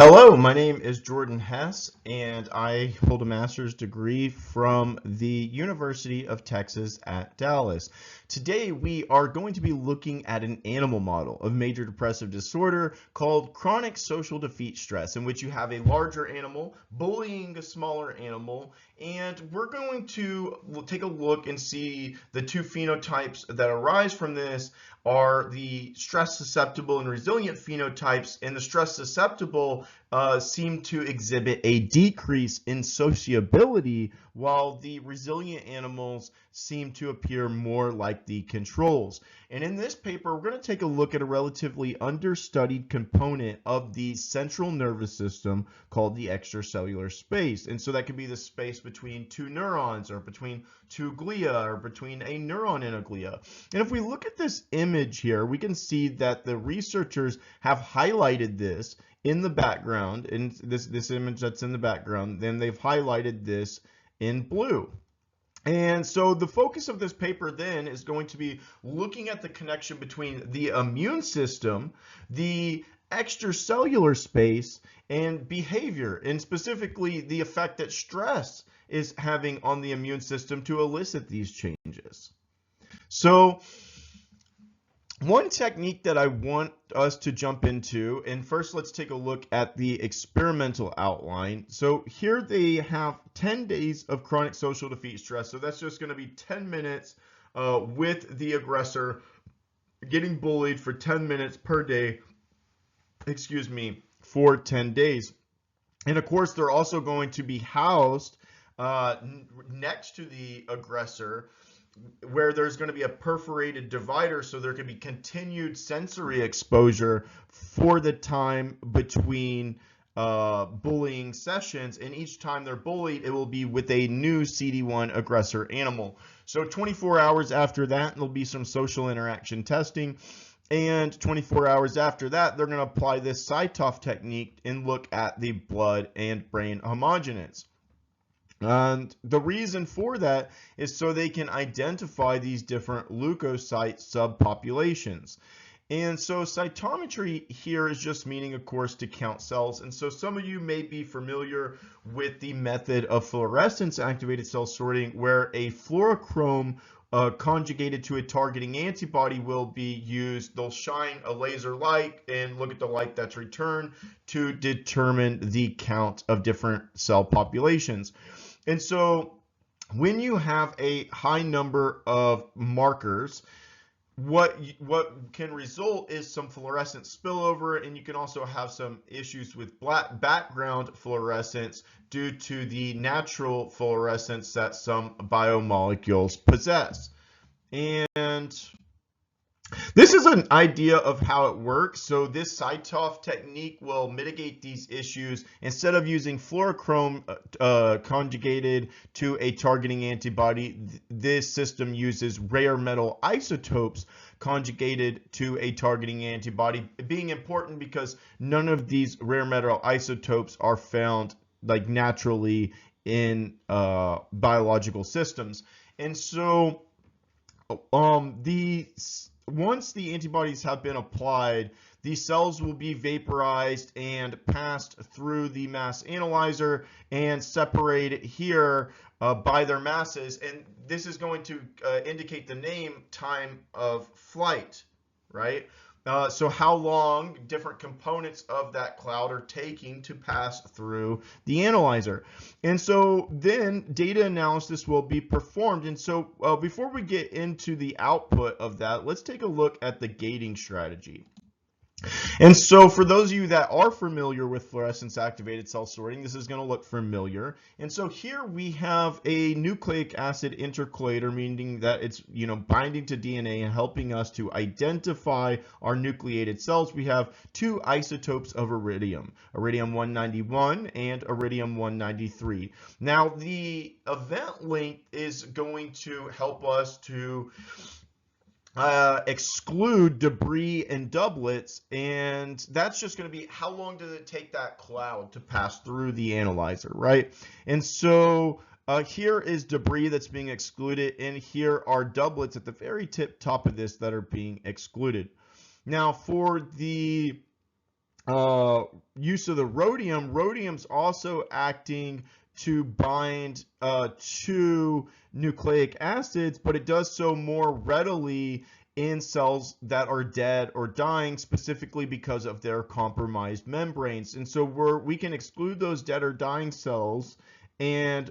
Hello, my name is Jordan Hess, and I hold a master's degree from the University of Texas at Dallas. Today, we are going to be looking at an animal model of major depressive disorder called chronic social defeat stress, in which you have a larger animal bullying a smaller animal, and we're going to take a look and see the two phenotypes that arise from this are the stress susceptible and resilient phenotypes, and the stress susceptible seem to exhibit a decrease in sociability, while the resilient animals seem to appear more like the controls. And in this paper, we're going to take a look at a relatively understudied component of the central nervous system called the extracellular space. And so that could be the space between two neurons, or between two glia, or between a neuron and a glia. And if we look at this image here, we can see that the researchers have highlighted this in the background, in this image that's in the background, then they've highlighted this in blue. And so the focus of this paper then is going to be looking at the connection between the immune system, the extracellular space, and behavior, and specifically the effect that stress is having on the immune system to elicit these changes. So one technique that I want us to jump into, and first let's take a look at the experimental outline. So here they have 10 days of chronic social defeat stress. So that's just going to be 10 minutes with the aggressor getting bullied for 10 minutes per day, for 10 days. And of course, they're also going to be housed next to the aggressor, where there's going to be a perforated divider, so there can be continued sensory exposure for the time between bullying sessions, and each time they're bullied, it will be with a new CD1 aggressor animal. So 24 hours after that, there'll be some social interaction testing, and 24 hours after that, they're going to apply this CyTOF technique and look at the blood and brain homogenates. And the reason for that is so they can identify these different leukocyte subpopulations. And so cytometry here is just meaning, of course, to count cells. And so some of you may be familiar with the method of fluorescence activated cell sorting, where a fluorochrome conjugated to a targeting antibody will be used. They'll shine a laser light and look at the light that's returned to determine the count of different cell populations. And so when you have a high number of markers, what can result is some fluorescent spillover, and you can also have some issues with black background fluorescence due to the natural fluorescence that some biomolecules possess. And this is an idea of how it works. So this CyTOF technique will mitigate these issues. Instead of using fluorochrome conjugated to a targeting antibody, this system uses rare metal isotopes conjugated to a targeting antibody, being important because none of these rare metal isotopes are found like naturally in biological systems. And so once the antibodies have been applied, these cells will be vaporized and passed through the mass analyzer and separated here by their masses. And this is going to indicate the time of flight, right? So how long different components of that cloud are taking to pass through the analyzer. And so then data analysis will be performed. And so before we get into the output of that, let's take a look at the gating strategy. And so for those of you that are familiar with fluorescence activated cell sorting, this is going to look familiar. And so here we have a nucleic acid intercalator, meaning that it's binding to DNA and helping us to identify our nucleated cells. We have two isotopes of iridium, iridium-191 and iridium-193. Now the event length is going to help us to exclude debris and doublets, and that's just going to be how long does it take that cloud to pass through the analyzer, right? And so here is debris that's being excluded, and here are doublets at the very top of this that are being excluded. Now for the use of the rhodium, rhodium's also acting to bind to nucleic acids, but it does so more readily in cells that are dead or dying, specifically because of their compromised membranes. And so we can exclude those dead or dying cells and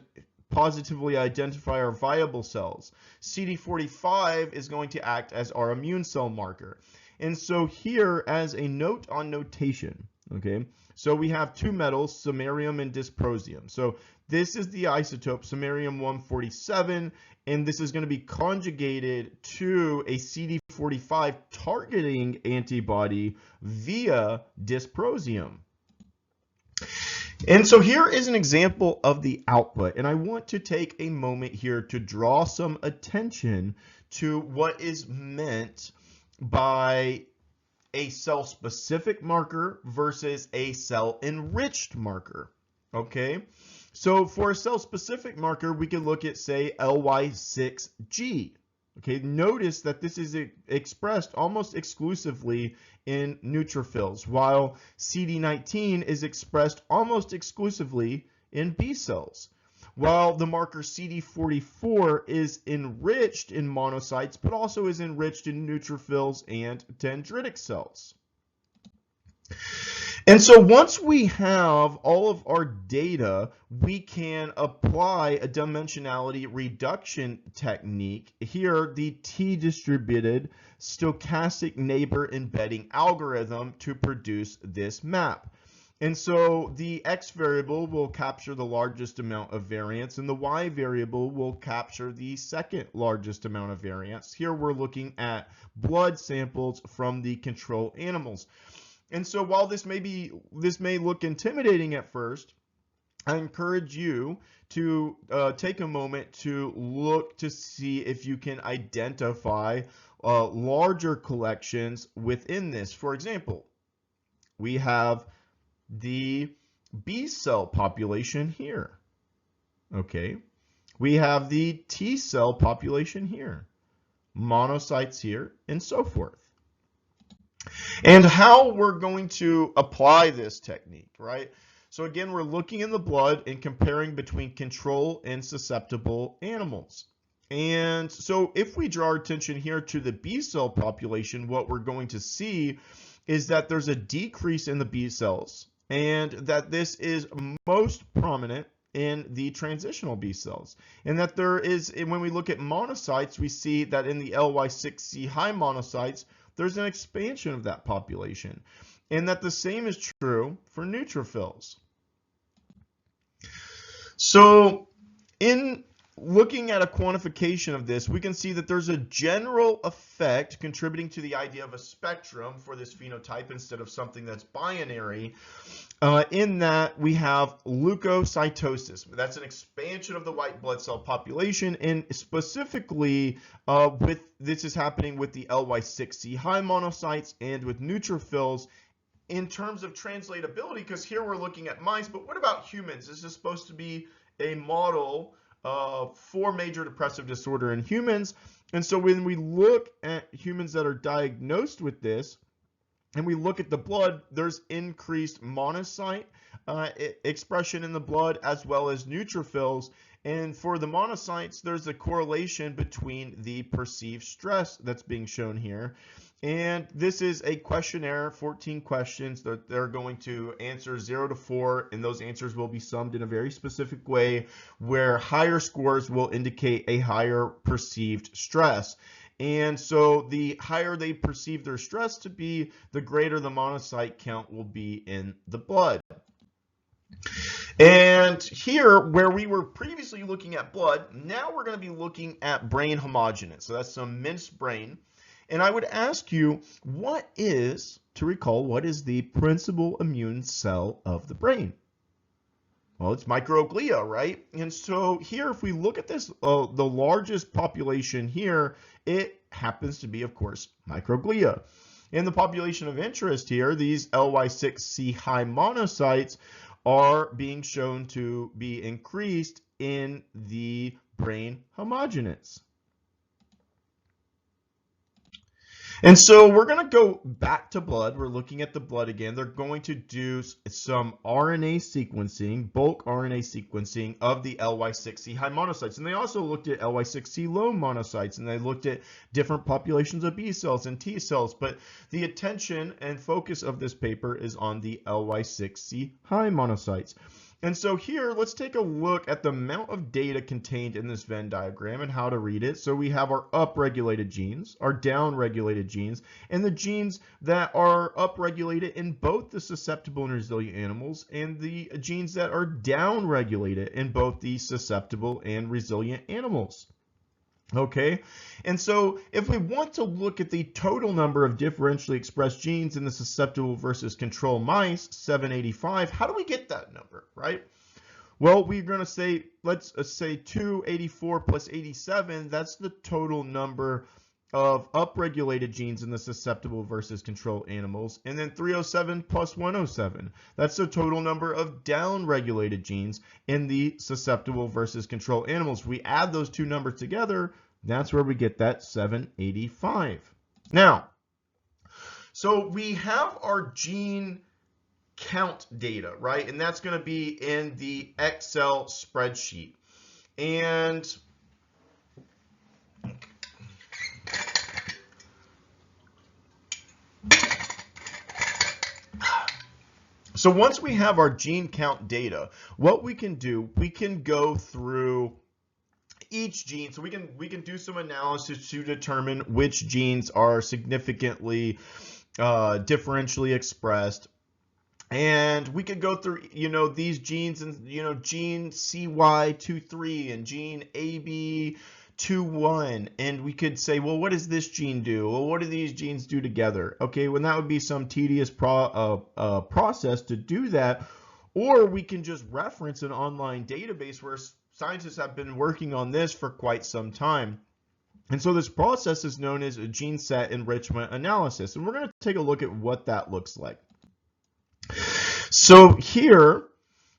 positively identify our viable cells. CD45 is going to act as our immune cell marker. And so here, as a note on notation, okay, so we have two metals, samarium and dysprosium. So this is the isotope, samarium-147, and this is going to be conjugated to a CD45 targeting antibody via dysprosium. And so here is an example of the output, and I want to take a moment here to draw some attention to what is meant by a cell-specific marker versus a cell-enriched marker, okay? So for a cell-specific marker, we can look at, say, LY6G. Okay, notice that this is expressed almost exclusively in neutrophils, while CD19 is expressed almost exclusively in B cells, while the marker CD44 is enriched in monocytes, but also is enriched in neutrophils and dendritic cells. And so once we have all of our data, we can apply a dimensionality reduction technique. Here, the t-distributed stochastic neighbor embedding algorithm to produce this map. And so the x variable will capture the largest amount of variance, and the y variable will capture the second largest amount of variance. Here we're looking at blood samples from the control animals. And so while this may look intimidating at first, I encourage you to take a moment to look to see if you can identify larger collections within this. For example, we have the B cell population here. Okay, we have the T cell population here, monocytes here, and so forth. And how we're going to apply this technique, right? So again, we're looking in the blood and comparing between control and susceptible animals. And so if we draw our attention here to the B cell population, what we're going to see is that there's a decrease in the B cells, and that this is most prominent in the transitional B cells. And that there is, when we look at monocytes, we see that in the LY6C high monocytes, there's an expansion of that population, and that the same is true for neutrophils. So in looking at a quantification of this, we can see that there's a general effect contributing to the idea of a spectrum for this phenotype instead of something that's binary, in that we have leukocytosis. That's an expansion of the white blood cell population, and specifically this is happening with the LY6C high monocytes and with neutrophils in terms of translatability, because here we're looking at mice, but what about humans? This is supposed to be a model for major depressive disorder in humans. And so when we look at humans that are diagnosed with this, and we look at the blood, there's increased monocyte expression in the blood as well as neutrophils. And for the monocytes, there's a correlation between the perceived stress that's being shown here. And this is a questionnaire, 14 questions that they're going to answer 0 to 4, and those answers will be summed in a very specific way where higher scores will indicate a higher perceived stress. And so the higher they perceive their stress to be, the greater the monocyte count will be in the blood. And here, where we were previously looking at blood, now we're going to be looking at brain homogeneous. So that's some minced brain. And I would ask you, what is the principal immune cell of the brain? Well, it's microglia, right? And so here, if we look at this, the largest population here, it happens to be, of course, microglia. In the population of interest here, these LY6C high monocytes are being shown to be increased in the brain homogeneous. And so we're going to go back to blood. We're looking at the blood again. They're going to do some RNA sequencing, bulk RNA sequencing of the LY6C high monocytes. And they also looked at LY6C low monocytes, and they looked at different populations of B cells and T cells. But the attention and focus of this paper is on the LY6C high monocytes. And so here, let's take a look at the amount of data contained in this Venn diagram and how to read it. So we have our upregulated genes, our downregulated genes, and the genes that are upregulated in both the susceptible and resilient animals, and the genes that are downregulated in both the susceptible and resilient animals. Okay, and so if we want to look at the total number of differentially expressed genes in the susceptible versus control mice, 785, how do we get that number, right? Well, we're going to say, let's say 284 plus 87, that's the total number of upregulated genes in the susceptible versus control animals, and then 307 plus 107, that's the total number of downregulated genes in the susceptible versus control animals. We add those two numbers together, that's where we get that 785. Now, so we have our gene count data, right? And that's going to be in the Excel spreadsheet. And so once we have our gene count data, what we can do, we can go through each gene. So we can do some analysis to determine which genes are significantly differentially expressed. And we could go through, these genes and, gene CY23 and gene AB21, and we could say, well, what does this gene do? Well, what do these genes do together? Okay, well, that would be some tedious process to do that, or we can just reference an online database where scientists have been working on this for quite some time. And so this process is known as a gene set enrichment analysis, and we're going to take a look at what that looks like. So here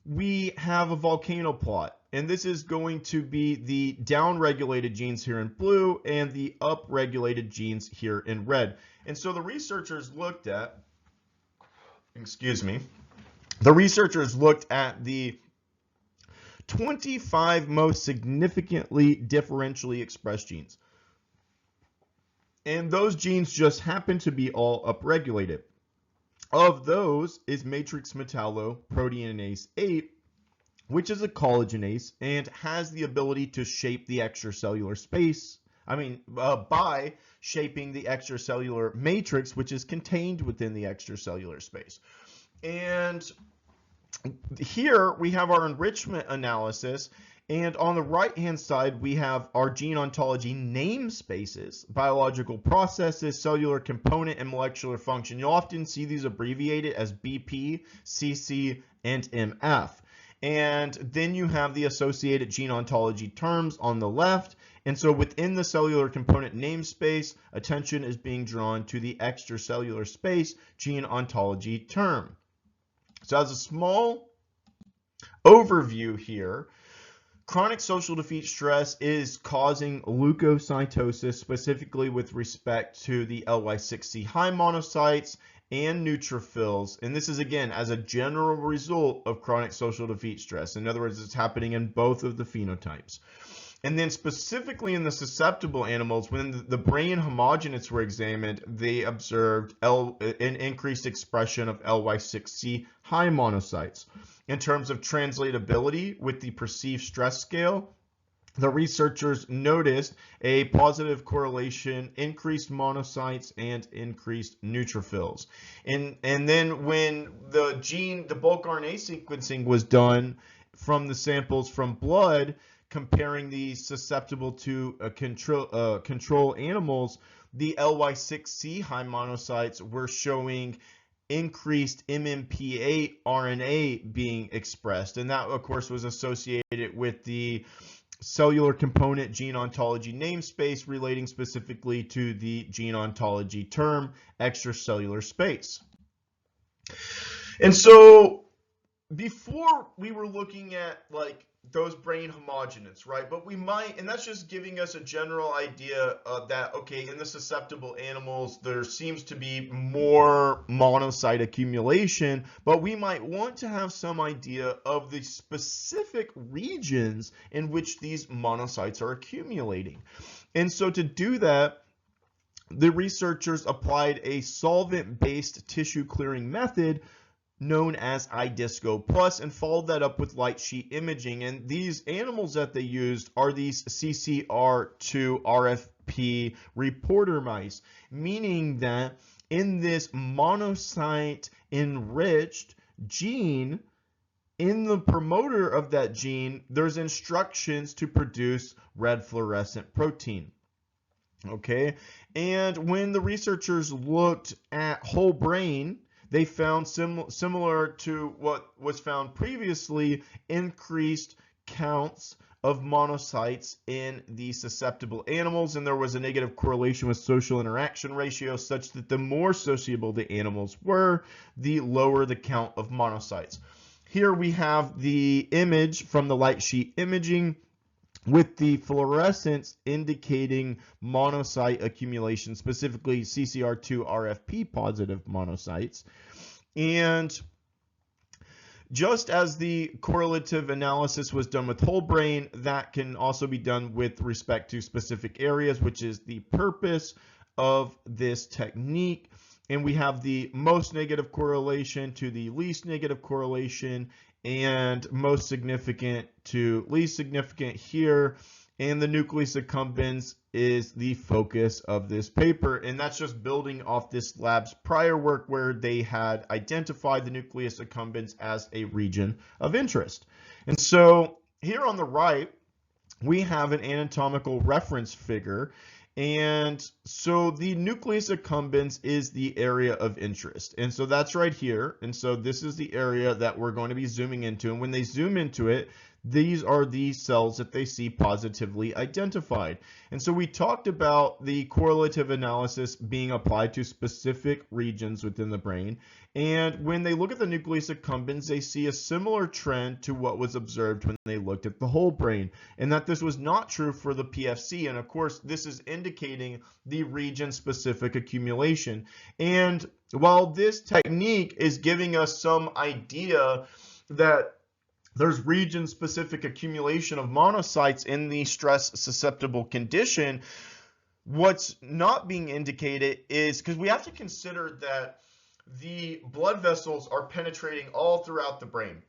we have a volcano plot, and this is going to be the downregulated genes here in blue and the upregulated genes here in red. And so the researchers looked at, the researchers looked at the 25 most significantly differentially expressed genes. And those genes just happen to be all upregulated. Of those is matrix metalloproteinase 8, which is a collagenase and has the ability to shape the extracellular space. By shaping the extracellular matrix, which is contained within the extracellular space. And here we have our enrichment analysis. And on the right-hand side, we have our gene ontology namespaces, biological processes, cellular component, and molecular function. You'll often see these abbreviated as BP, CC, and MF. And then you have the associated gene ontology terms on the left. And so within the cellular component namespace, attention is being drawn to the extracellular space gene ontology term. So as a small overview here, chronic social defeat stress is causing leukocytosis, specifically with respect to the LY6C high monocytes and neutrophils. And this is, again, as a general result of chronic social defeat stress. In other words, it's happening in both of the phenotypes. And then specifically in the susceptible animals, when the brain homogenates were examined, they observed an increased expression of LY6C high monocytes. In terms of translatability with the perceived stress scale, the researchers noticed a positive correlation, increased monocytes and increased neutrophils. And then when the bulk RNA sequencing was done from the samples from blood, comparing the susceptible to control animals, the LY6C high monocytes were showing increased MMP8 RNA being expressed. And that, of course, was associated with the cellular component gene ontology namespace relating specifically to the gene ontology term extracellular space. And so before we were looking at like those brain homogeneous, right? But we might, and that's just giving us a general idea of that, okay, in the susceptible animals, there seems to be more monocyte accumulation, but we might want to have some idea of the specific regions in which these monocytes are accumulating. And so to do that, the researchers applied a solvent-based tissue clearing method known as iDisco Plus and followed that up with light sheet imaging. And these animals that they used are these CCR2 RFP reporter mice, meaning that in this monocyte enriched gene, in the promoter of that gene, there's instructions to produce red fluorescent protein. Okay, and when the researchers looked at whole brain, they found similar to what was found previously, increased counts of monocytes in the susceptible animals, and there was a negative correlation with social interaction ratio such that the more sociable the animals were, the lower the count of monocytes. Here we have the image from the light sheet imaging with the fluorescence indicating monocyte accumulation, specifically CCR2 RFP positive monocytes. And just as the correlative analysis was done with whole brain, that can also be done with respect to specific areas, which is the purpose of this technique. And we have the most negative correlation to the least negative correlation, and most significant to least significant here. And the nucleus accumbens is the focus of this paper. And that's just building off this lab's prior work where they had identified the nucleus accumbens as a region of interest. And so here on the right, we have an anatomical reference figure. And so the nucleus accumbens is the area of interest. And so that's right here. And so this is the area that we're going to be zooming into. And when they zoom into it, these are the cells that they see positively identified. And so we talked about the correlative analysis being applied to specific regions within the brain. And when they look at the nucleus accumbens, they see a similar trend to what was observed when they looked at the whole brain, and that this was not true for the PFC. And of course, this is indicating the region-specific accumulation. And while this technique is giving us some idea that there's region-specific accumulation of monocytes in the stress-susceptible condition, what's not being indicated is, because we have to consider that the blood vessels are penetrating all throughout the brain.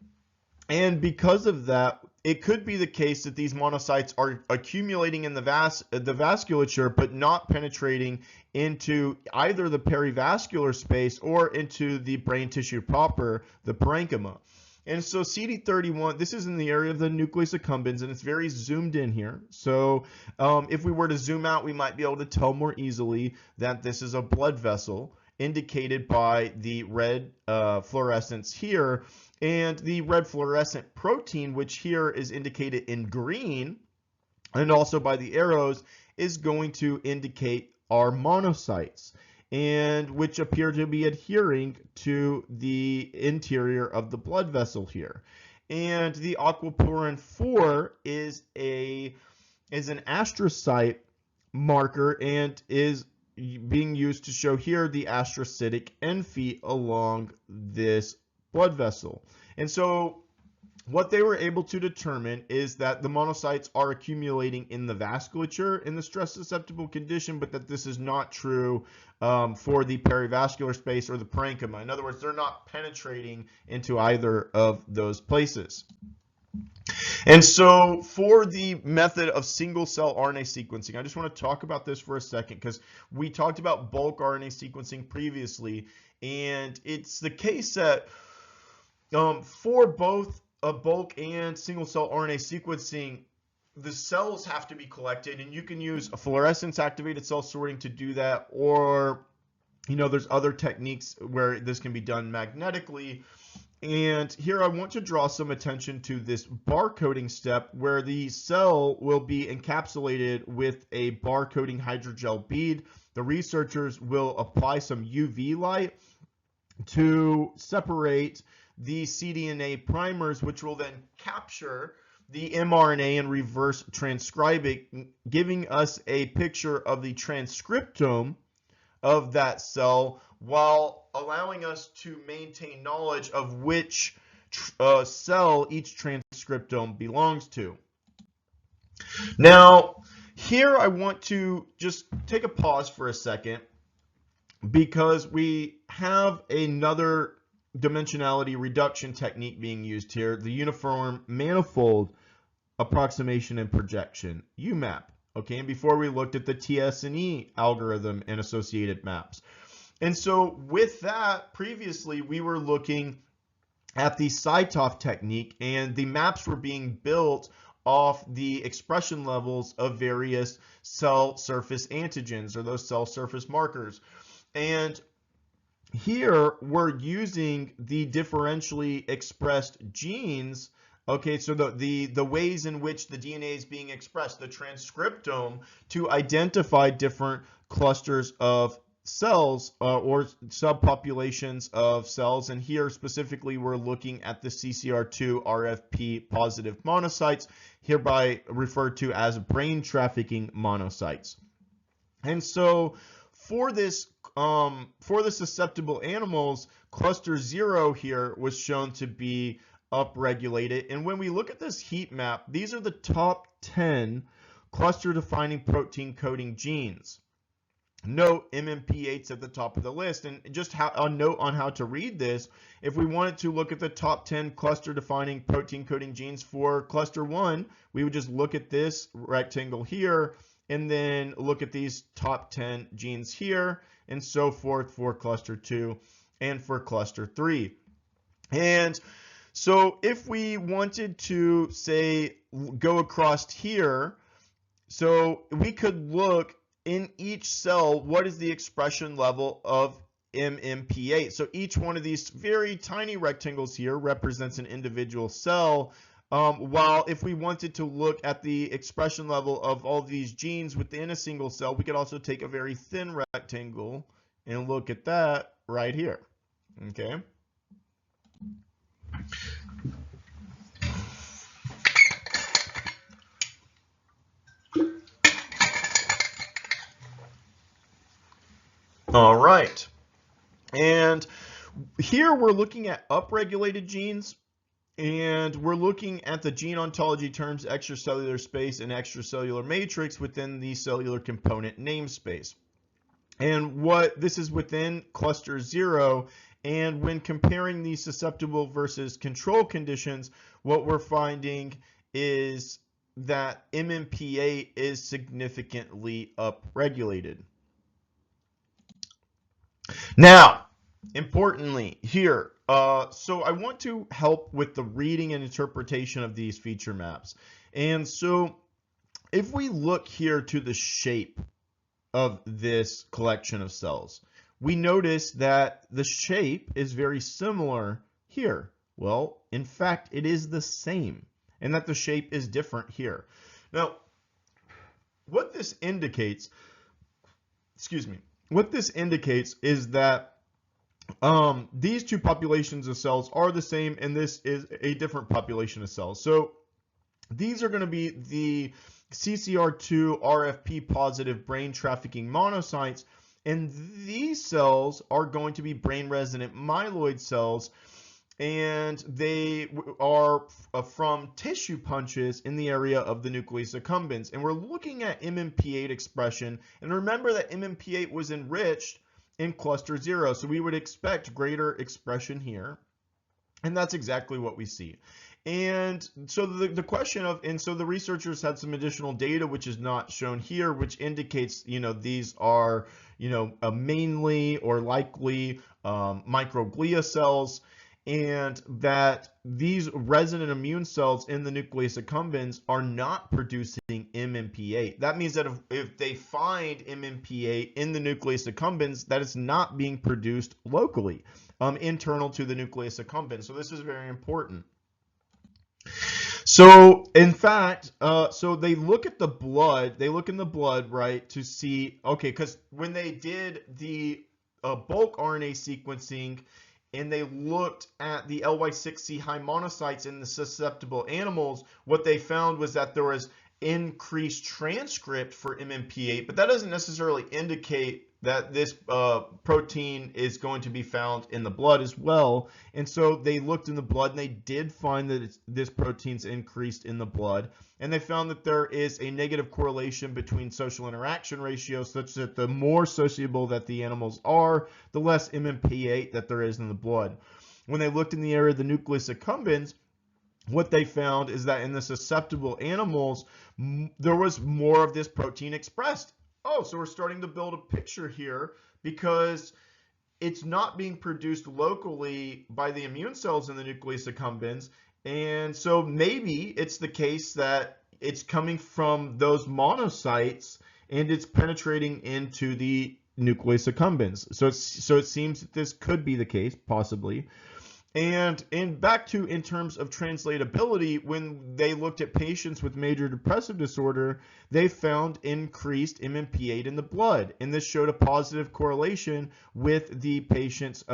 And because of that, it could be the case that these monocytes are accumulating in the vasculature, but not penetrating into either the perivascular space or into the brain tissue proper, the parenchyma. And so CD31, this is in the area of the nucleus accumbens, and it's very zoomed in here. So if we were to zoom out, we might be able to tell more easily that this is a blood vessel, indicated by the red fluorescence here, and the red fluorescent protein, which here is indicated in green, and also by the arrows, is going to indicate our monocytes, and which appear to be adhering to the interior of the blood vessel here. And the aquaporin 4 is an astrocyte marker and is being used to show here the astrocytic end feet along this blood vessel. And so what they were able to determine is that the monocytes are accumulating in the vasculature in the stress susceptible condition, but that this is not true for the perivascular space or the parenchyma. In other words, they're not penetrating into either of those places. And so for the method of single cell RNA sequencing, I just want to talk about this for a second because we talked about bulk RNA sequencing previously, and it's the case that for both a bulk and single cell RNA sequencing, the cells have to be collected, and you can use a fluorescence activated cell sorting to do that, or there's other techniques where this can be done magnetically. And here I want to draw some attention to this barcoding step where the cell will be encapsulated with a barcoding hydrogel bead. The researchers will apply some UV light to separate the cDNA primers, which will then capture the mRNA and reverse transcribe it, giving us a picture of the transcriptome of that cell while allowing us to maintain knowledge of which cell each transcriptome belongs to. Now, here I want to just take a pause for a second because we have another dimensionality reduction technique being used here, the uniform manifold approximation and projection, UMAP. Okay, and before we looked at the TS&E algorithm and associated maps. And so with that, previously we were looking at the CyTOF technique, and the maps were being built off the expression levels of various cell surface antigens, or those cell surface markers. And here we're using the differentially expressed genes. Okay, so the ways in which the DNA is being expressed, the transcriptome, to identify different clusters of cells or subpopulations of cells. And here specifically we're looking at the CCR2 RFP positive monocytes, hereby referred to as brain trafficking monocytes. And so for this for the susceptible animals, cluster 0 here was shown to be upregulated. And when we look at this heat map, these are the top 10 cluster defining protein coding genes. Note MMP8's at the top of the list. And just a note on how to read this, if we wanted to look at the top 10 cluster defining protein coding genes for cluster 1, we would just look at this rectangle here and then look at these top 10 genes here, and so forth for cluster 2 and for cluster 3. And so if we wanted to, say, go across here, so we could look in each cell, what is the expression level of MMP8? So each one of these very tiny rectangles here represents an individual cell, while if we wanted to look at the expression level of all these genes within a single cell, we could also take a very thin rectangle and look at that right here. Okay. All right. And here we're looking at upregulated genes, and we're looking at the gene ontology terms extracellular space and extracellular matrix within the cellular component namespace. And what this is within cluster 0, and when comparing the susceptible versus control conditions, what we're finding is that MMP8 is significantly upregulated. Now, importantly here, so I want to help with the reading and interpretation of these feature maps. And so if we look here to the shape of this collection of cells, we notice that the shape is very similar here. Well, in fact, it is the same, and that the shape is different here. Now, what this indicates, what this indicates is that these two populations of cells are the same, and this is a different population of cells. So these are going to be the CCR2 RFP positive brain trafficking monocytes, and these cells are going to be brain resident myeloid cells, and they are from tissue punches in the area of the nucleus accumbens. And we're looking at MMP8 expression, and remember that MMP8 was enriched in cluster 0, so we would expect greater expression here, and that's exactly what we see. And so the question of, and so the researchers had some additional data which is not shown here, which indicates, these are, mainly or likely microglia cells, and that these resident immune cells in the nucleus accumbens are not producing MMP8. That means that if they find MMP8 in the nucleus accumbens, that it's not being produced locally, internal to the nucleus accumbens. So this is very important. So in fact, so they look at the blood, they look in the blood, right, to see, okay, because when they did the bulk RNA sequencing and they looked at the LY6C high monocytes in the susceptible animals, what they found was that there was increased transcript for MMP8, but that doesn't necessarily indicate that this protein is going to be found in the blood as well. And so they looked in the blood and they did find that this protein's increased in the blood. And they found that there is a negative correlation between social interaction ratios, such that the more sociable that the animals are, the less MMP8 that there is in the blood. When they looked in the area of the nucleus accumbens, what they found is that in the susceptible animals, there was more of this protein expressed. Oh, so we're starting to build a picture here, because it's not being produced locally by the immune cells in the nucleus accumbens. And so maybe it's the case that it's coming from those monocytes and it's penetrating into the nucleus accumbens. So it seems that this could be the case, possibly. And back to in terms of translatability, when they looked at patients with major depressive disorder, they found increased MMP8 in the blood. And this showed a positive correlation with the patient's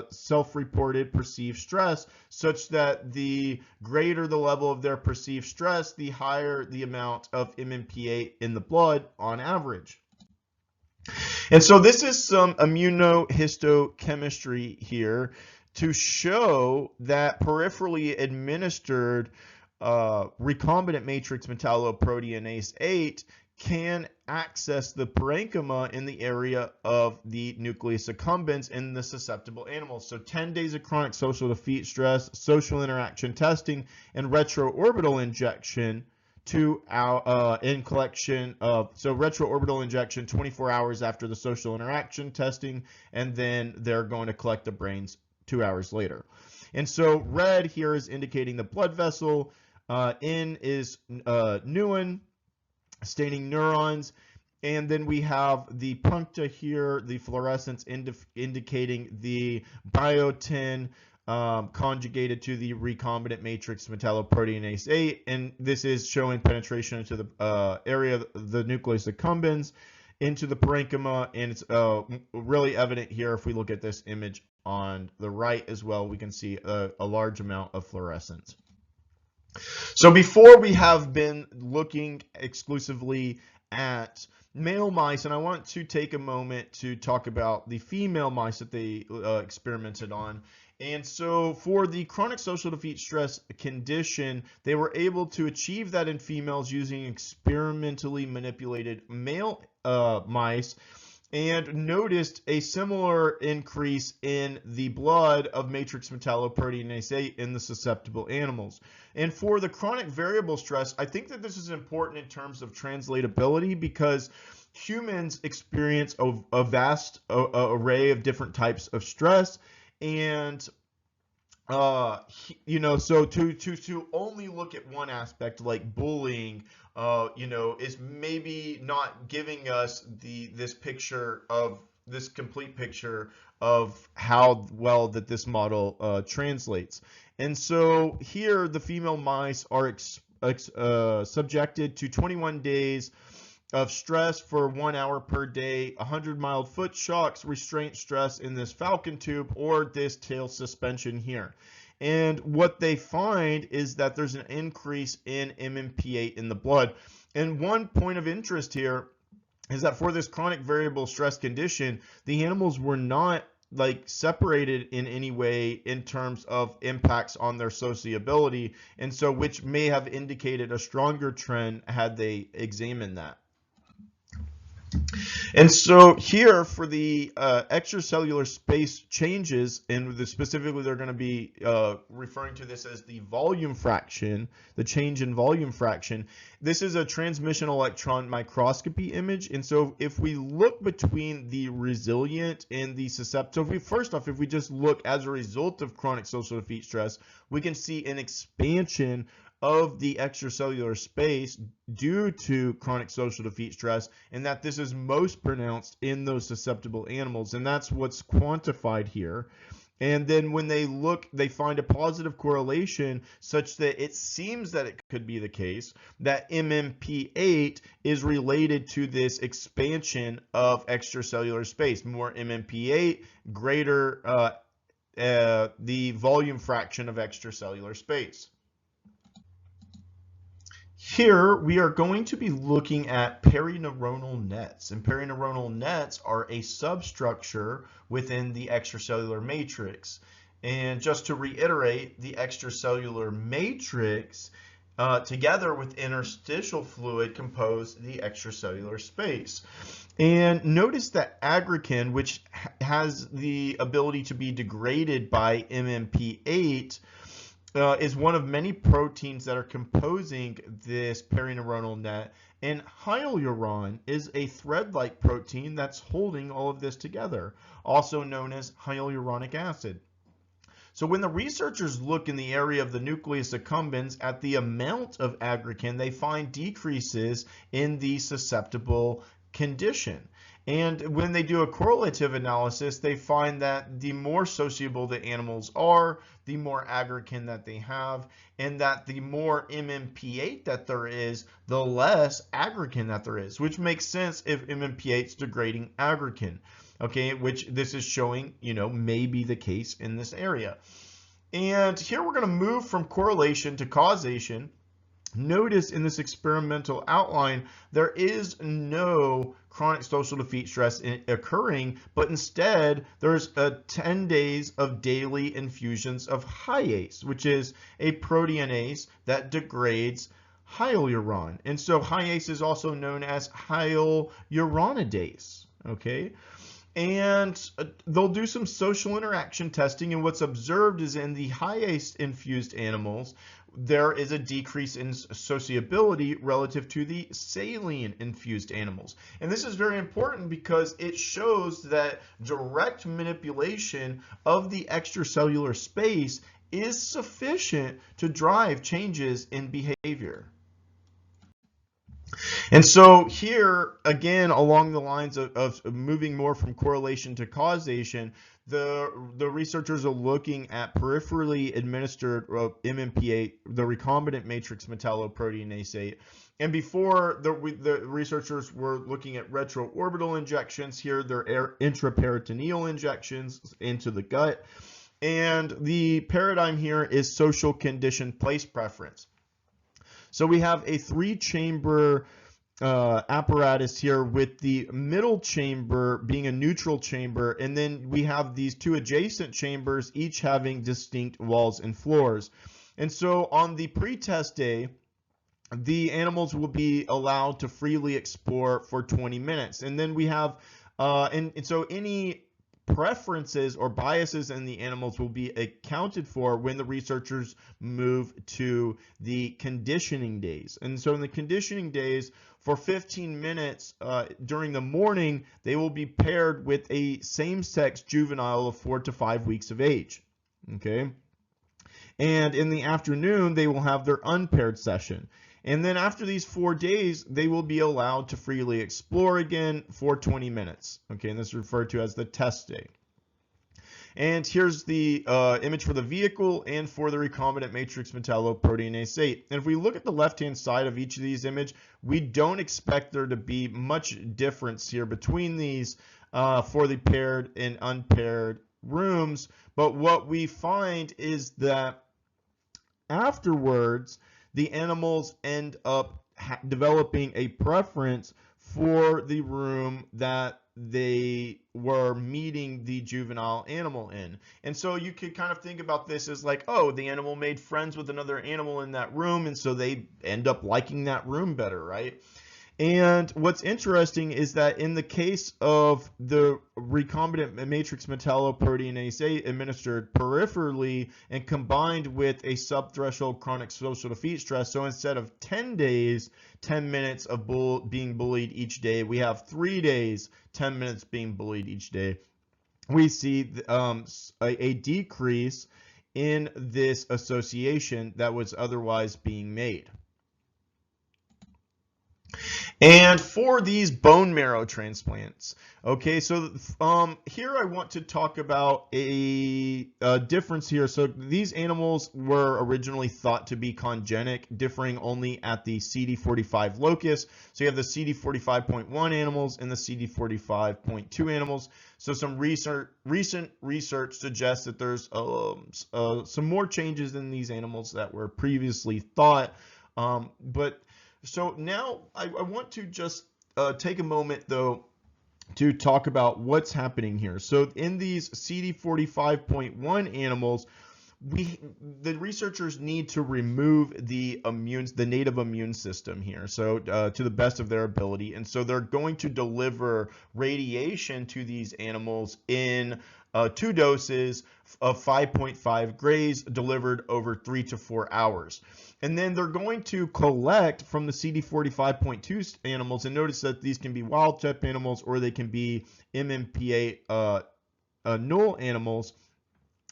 self-reported perceived stress, such that the greater the level of their perceived stress, the higher the amount of MMP8 in the blood on average. And so this is some immunohistochemistry here to show that peripherally administered recombinant matrix metalloproteinase 8 can access the parenchyma in the area of the nucleus accumbens in the susceptible animals. So 10 days of chronic social defeat stress, social interaction testing, and retroorbital injection in collection of, so retroorbital injection 24 hours after the social interaction testing, and then they're going to collect the brains 2 hours later. And so red here is indicating the blood vessel, N is neuron, staining neurons, and then we have the puncta here, the fluorescence indicating the biotin conjugated to the recombinant matrix metalloproteinase 8, and this is showing penetration into the area of the nucleus accumbens into the parenchyma, and it's really evident here if we look at this image on the right as well. We can see a large amount of fluorescence. So before, we have been looking exclusively at male mice, and I want to take a moment to talk about the female mice that they experimented on. And so for the chronic social defeat stress condition, they were able to achieve that in females using experimentally manipulated male mice, and noticed a similar increase in the blood of matrix metalloproteinase 8 in the susceptible animals. And for the chronic variable stress, I think that this is important in terms of translatability, because humans experience a vast array of different types of stress. And so to only look at one aspect like bullying, is maybe not giving us this complete picture of how well that this model translates. And so here the female mice are subjected to 21 days of stress for 1 hour per day, 100 mild foot shocks, restraint stress in this falcon tube, or this tail suspension here. And what they find is that there's an increase in MMP8 in the blood. And one point of interest here is that for this chronic variable stress condition, the animals were not separated in any way in terms of impacts on their sociability, and so which may have indicated a stronger trend had they examined that. And so here for the extracellular space changes, and specifically they're going to be referring to this as the volume fraction, the change in volume fraction. This is a transmission electron microscopy image. And so if we look between the resilient and the susceptible, if we just look as a result of chronic social defeat stress, we can see an expansion of the extracellular space due to chronic social defeat stress, and that this is most pronounced in those susceptible animals, and that's what's quantified here. And then when they look, they find a positive correlation such that it seems that it could be the case that MMP8 is related to this expansion of extracellular space. More MMP8, greater the volume fraction of extracellular space. Here we are going to be looking at perineuronal nets, and perineuronal nets are a substructure within the extracellular matrix. And just to reiterate, the extracellular matrix together with interstitial fluid compose the extracellular space. And notice that aggrecan, which has the ability to be degraded by MMP8, is one of many proteins that are composing this perineuronal net, and hyaluron is a thread-like protein that's holding all of this together, also known as hyaluronic acid. So when the researchers look in the area of the nucleus accumbens at the amount of aggrecan, they find decreases in the susceptible condition. And when they do a correlative analysis, they find that the more sociable the animals are, the more aggrecan that they have, and that the more MMP8 that there is, the less aggrecan that there is, which makes sense if MMP8 is degrading aggrecan. Okay, which this is showing, may be the case in this area. And here we're going to move from correlation to causation. Notice in this experimental outline, there is no chronic social defeat stress occurring, but instead there's 10 days of daily infusions of hyase, which is a proteinase that degrades hyaluron. And so hyase is also known as hyaluronidase, okay? And they'll do some social interaction testing, and what's observed is in the hyase infused animals, there is a decrease in sociability relative to the saline infused animals. And this is very important because it shows that direct manipulation of the extracellular space is sufficient to drive changes in behavior. And so here, again, along the lines of moving more from correlation to causation, the researchers are looking at peripherally administered MMP8, the recombinant matrix metalloproteinase 8. And before, the researchers were looking at retroorbital injections. Here, they're intraperitoneal injections into the gut. And the paradigm here is social condition place preference. So we have a 3-chamber apparatus here with the middle chamber being a neutral chamber, and then we have these 2 adjacent chambers, each having distinct walls and floors. And so on the pretest day, the animals will be allowed to freely explore for 20 minutes. And then we have, and so any preferences or biases in the animals will be accounted for when the researchers move to the conditioning days. And so in the conditioning days, for 15 minutes during the morning, they will be paired with a same-sex juvenile of 4 to 5 weeks of age. Okay. And in the afternoon, they will have their unpaired session. And then after these 4 days, they will be allowed to freely explore again for 20 minutes. Okay, and this is referred to as the test day. And here's the image for the vehicle and for the recombinant matrix metalloproteinase 8. And if we look at the left-hand side of each of these images, we don't expect there to be much difference here between these for the paired and unpaired rooms. But what we find is that afterwards, the animals end up developing a preference for the room that they were meeting the juvenile animal in. And so you could kind of think about this as like, oh, the animal made friends with another animal in that room, and so they end up liking that room better, right? And what's interesting is that in the case of the recombinant matrix metalloproteinase 8 administered peripherally and combined with a subthreshold chronic social defeat stress, so instead of 10 days, 10 minutes of being bullied each day, we have 3 days, 10 minutes being bullied each day. We see a decrease in this association that was otherwise being made. And for these bone marrow transplants, okay, so here I want to talk about a difference here. So these animals were originally thought to be chongenic, differing only at the CD45 locus. So you have the CD45.1 animals and the CD45.2 animals. So some recent research suggests that there's some more changes in these animals that were previously thought, but so now I want to just take a moment, though, to talk about what's happening here. So in these CD45.1 animals, the researchers need to remove the native immune system here, so to the best of their ability, and so they're going to deliver radiation to these animals in 2 doses of 5.5 grays delivered over 3 to 4 hours. And then they're going to collect from the CD45.2 animals, and notice that these can be wild type animals or they can be MMP8 null animals,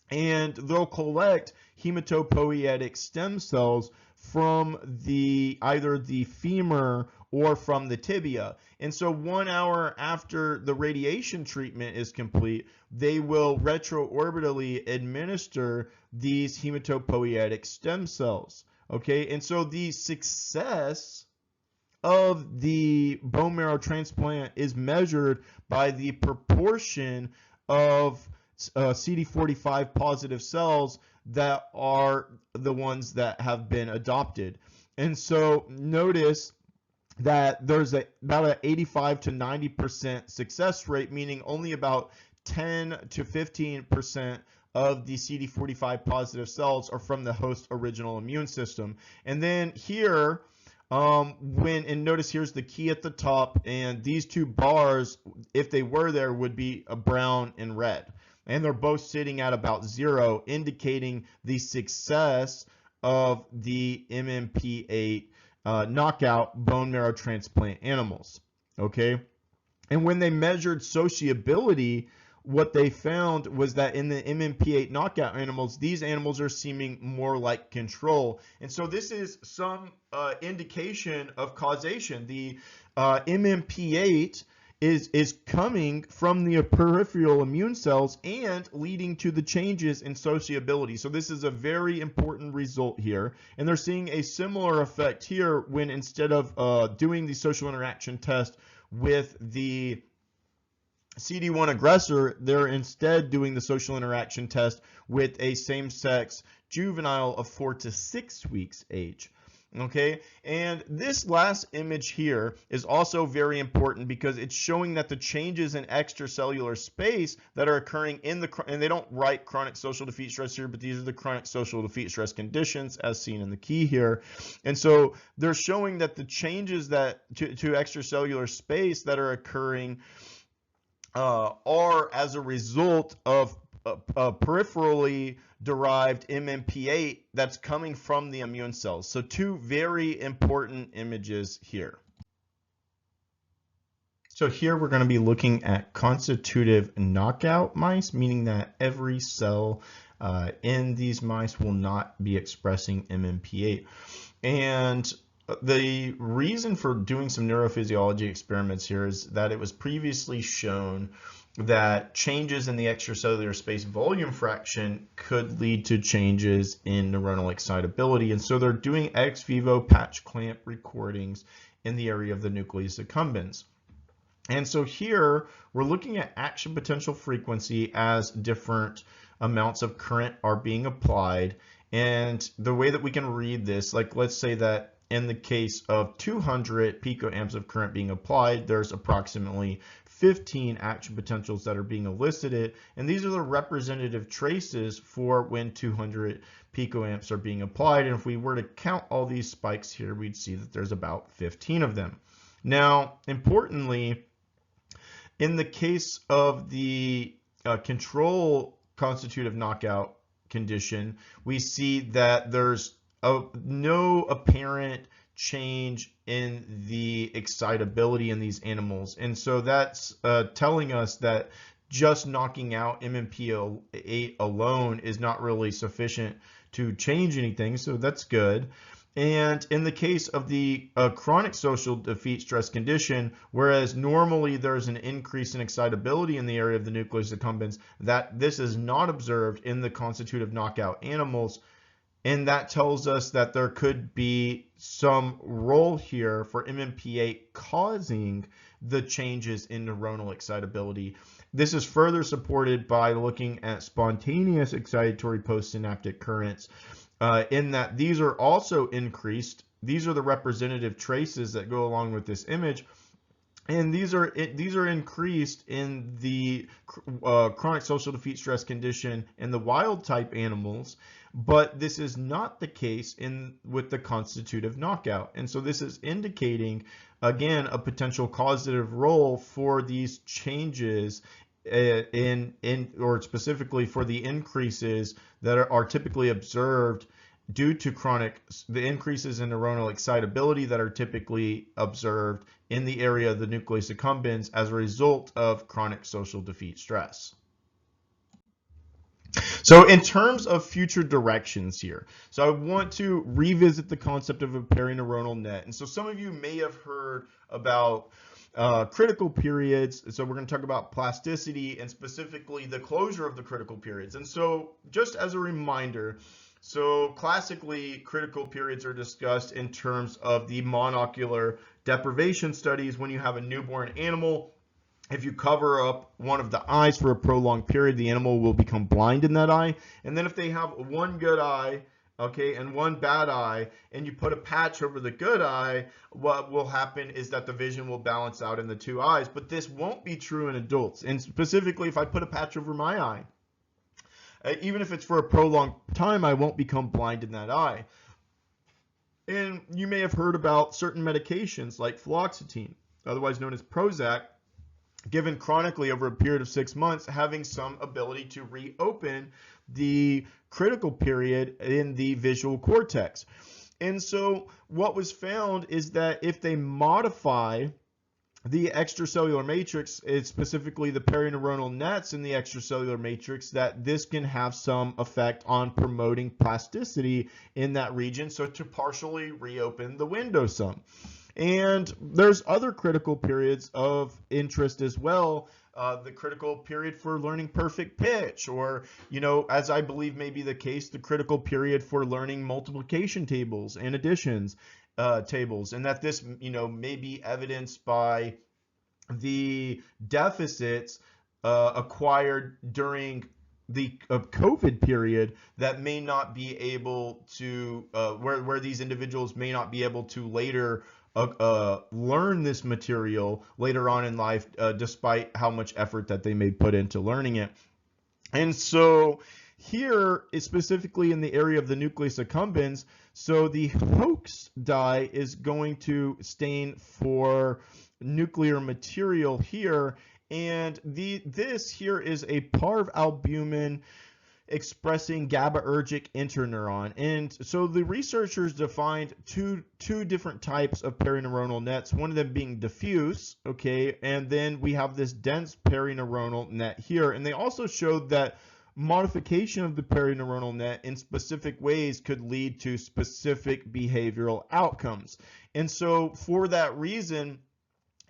and they'll collect hematopoietic stem cells from either the femur or from the tibia. And so 1 hour after the radiation treatment is complete, they will retroorbitally administer these hematopoietic stem cells. Okay, and so the success of the bone marrow transplant is measured by the proportion of CD45 positive cells that are the ones that have been adopted. And so notice that there's about an 85 to 90% success rate, meaning only about 10 to 15% of the CD45 positive cells are from the host original immune system. And then here, and notice here's the key at the top, and these 2 bars, if they were there, would be a brown and red. And they're both sitting at about 0, indicating the success of the MMP8 knockout bone marrow transplant animals. Okay, and when they measured sociability, what they found was that in the MMP8 knockout animals, these animals are seeming more like control. And so this is some indication of causation. The MMP8 is coming from the peripheral immune cells and leading to the changes in sociability. So this is a very important result here. And they're seeing a similar effect here when instead of doing the social interaction test with the CD1 aggressor, they're instead doing the social interaction test with a same-sex juvenile of 4 to 6 weeks age. Okay, and this last image here is also very important because it's showing that the changes in extracellular space that are occurring and they don't write chronic social defeat stress here, but these are the chronic social defeat stress conditions as seen in the key here. And so they're showing that the changes that to extracellular space that are occurring are as a result of peripherally derived MMP8 that's coming from the immune cells. So 2 very important images here. So here we're going to be looking at constitutive knockout mice, meaning that every cell in these mice will not be expressing MMP8. And the reason for doing some neurophysiology experiments here is that it was previously shown that changes in the extracellular space volume fraction could lead to changes in neuronal excitability. And so they're doing ex vivo patch clamp recordings in the area of the nucleus accumbens. And so here we're looking at action potential frequency as different amounts of current are being applied. And the way that we can read this, like let's say that in the case of 200 picoamps of current being applied, there's approximately 15 action potentials that are being elicited, and these are the representative traces for when 200 picoamps are being applied. And if we were to count all these spikes here, we'd see that there's about 15 of them. Now, importantly, in the case of the control constitutive knockout condition, we see that there's no apparent change in the excitability in these animals. And so that's telling us that just knocking out MMP8 alone is not really sufficient to change anything. So that's good. And in the case of the chronic social defeat stress condition, whereas normally there's an increase in excitability in the area of the nucleus accumbens, that this is not observed in the constitutive knockout animals. And that tells us that there could be some role here for MMP8 causing the changes in neuronal excitability. This is further supported by looking at spontaneous excitatory postsynaptic currents, in that these are also increased. These are the representative traces that go along with this image. And these are increased in the chronic social defeat stress condition in the wild type animals, but this is not the case with the constitutive knockout. And so this is indicating, again, a potential causative role for these changes or specifically for the increases that are typically observed due to the increases in neuronal excitability that are typically observed in the area of the nucleus accumbens as a result of chronic social defeat stress. So in terms of future directions here, so I want to revisit the concept of a perineuronal net. And so some of you may have heard about critical periods. So we're going to talk about plasticity and specifically the closure of the critical periods. And so just as a reminder, so classically, critical periods are discussed in terms of the monocular deprivation studies. When you have a newborn animal, if you cover up one of the eyes for a prolonged period, the animal will become blind in that eye. And then if they have one good eye, okay, and one bad eye, and you put a patch over the good eye, what will happen is that the vision will balance out in the two eyes. But this won't be true in adults. And specifically, if I put a patch over my eye, even if it's for a prolonged time, I won't become blind in that eye. And you may have heard about certain medications like fluoxetine, otherwise known as Prozac, given chronically over a period of 6 months, having some ability to reopen the critical period in the visual cortex. And so what was found is that if they modify the extracellular matrix, it's specifically the perineuronal nets in the extracellular matrix, that this can have some effect on promoting plasticity in that region, so to partially reopen the window some. And there's other critical periods of interest as well. The critical period for learning perfect pitch, or, as I believe may be the case, the critical period for learning multiplication tables and additions tables, and that this, may be evidenced by the deficits acquired during the COVID period that may not be able to, where these individuals may not be able to later learn this material later on in life, despite how much effort that they may put into learning it. And so here is specifically in the area of the nucleus accumbens, so the hoax dye is going to stain for nuclear material here, and this here is a parvalbumin expressing GABAergic interneuron. And so the researchers defined two different types of perineuronal nets, one of them being diffuse, okay, and then we have this dense perineuronal net here. And they also showed that modification of the perineuronal net in specific ways could lead to specific behavioral outcomes. And so for that reason,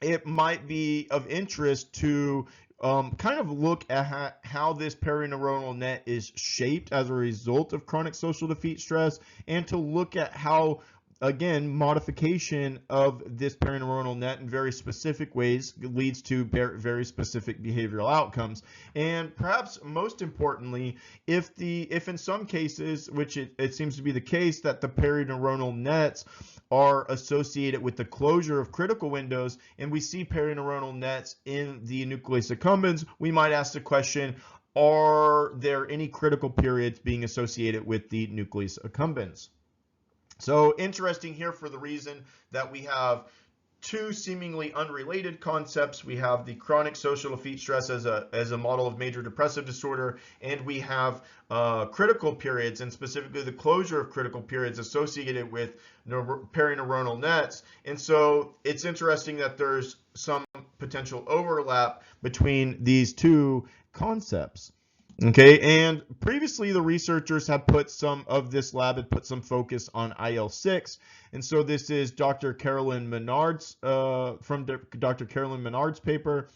it might be of interest to kind of look at how this perineuronal net is shaped as a result of chronic social defeat stress, and to look at how, again, modification of this perineuronal net in very specific ways leads to very specific behavioral outcomes. And perhaps most importantly, if in some cases, which it seems to be the case, that the perineuronal nets are associated with the closure of critical windows, and we see perineuronal nets in the nucleus accumbens, we might ask the question, are there any critical periods being associated with the nucleus accumbens? So interesting here for the reason that we have two seemingly unrelated concepts. We have the chronic social defeat stress as a model of major depressive disorder, and we have critical periods, and specifically the closure of critical periods associated with perineuronal nets. And so it's interesting that there's some potential overlap between these two concepts. Okay, and previously the researchers had put some of this lab had put some focus on IL-6, and so this is Dr. Carolyn Menard's from Dr. Carolyn Menard's paper,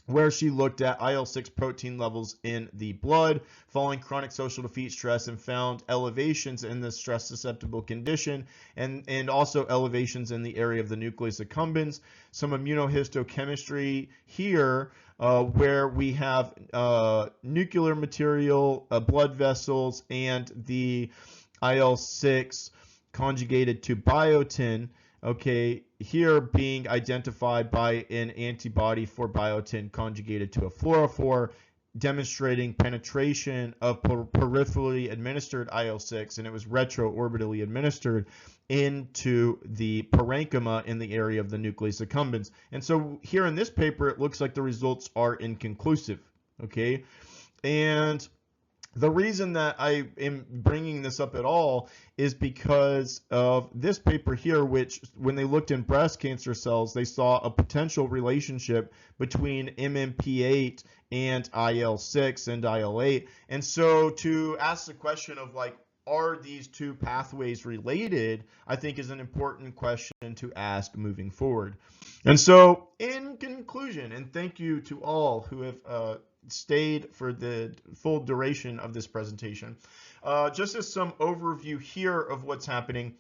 where she looked at IL-6 protein levels in the blood following chronic social defeat stress and found elevations in the stress susceptible condition and also elevations in the area of the nucleus accumbens. Some immunohistochemistry here where we have nuclear material, blood vessels, and the IL-6 conjugated to biotin, okay, here being identified by an antibody for biotin conjugated to a fluorophore, demonstrating penetration of peripherally administered IL-6, and it was retroorbitally administered into the parenchyma in the area of the nucleus accumbens. And so here in this paper, it looks like the results are inconclusive, okay? And the reason that I am bringing this up at all is because of this paper here, which when they looked in breast cancer cells, they saw a potential relationship between MMP8 and IL-6 and IL-8. And so to ask the question of like, are these two pathways related, I think is an important question to ask moving forward. And so in conclusion, and thank you to all who have stayed for the full duration of this presentation. Just as some overview here of what's happening.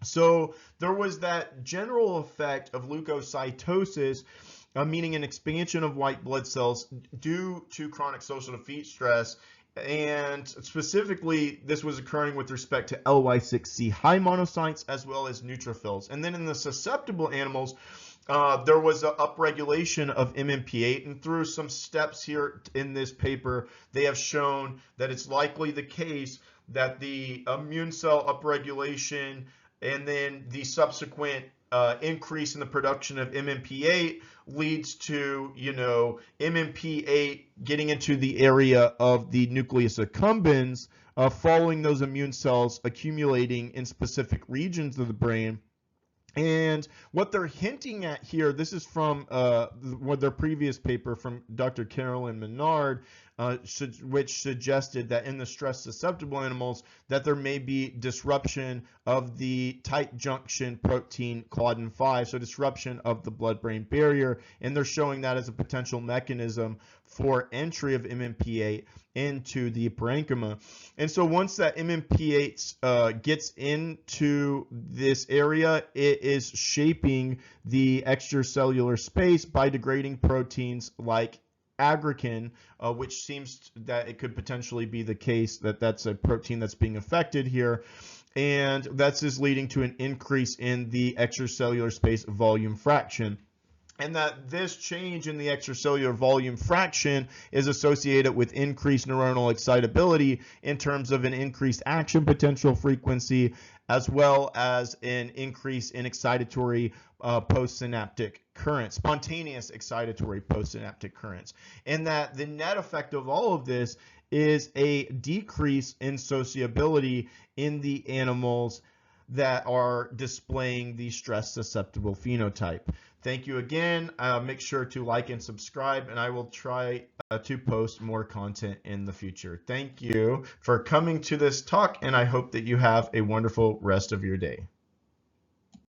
So there was that general effect of leukocytosis, meaning an expansion of white blood cells due to chronic social defeat stress. And specifically, this was occurring with respect to LY6C high monocytes as well as neutrophils. And then in the susceptible animals, there was an upregulation of MMP8, and through some steps here in this paper, they have shown that it's likely the case that the immune cell upregulation and then the subsequent increase in the production of MMP8 leads to, MMP8 getting into the area of the nucleus accumbens, following those immune cells accumulating in specific regions of the brain. And what they're hinting at here, this is from their previous paper from Dr. Carolyn Menard, which suggested that in the stress susceptible animals that there may be disruption of the tight junction protein claudin 5, so disruption of the blood-brain barrier, and they're showing that as a potential mechanism for entry of MMP8 into the parenchyma. And so once that MMP8 gets into this area, it is shaping the extracellular space by degrading proteins like aggrecan, which seems that it could potentially be the case that that's a protein that's being affected here. And that's is leading to an increase in the extracellular space volume fraction. And that this change in the extracellular volume fraction is associated with increased neuronal excitability in terms of an increased action potential frequency, as well as an increase in excitatory postsynaptic currents, spontaneous excitatory postsynaptic currents. And that the net effect of all of this is a decrease in sociability in the animals that are displaying the stress susceptible phenotype. Thank you again. Make sure to like and subscribe, and I will try to post more content in the future. Thank you for coming to this talk, and I hope that you have a wonderful rest of your day.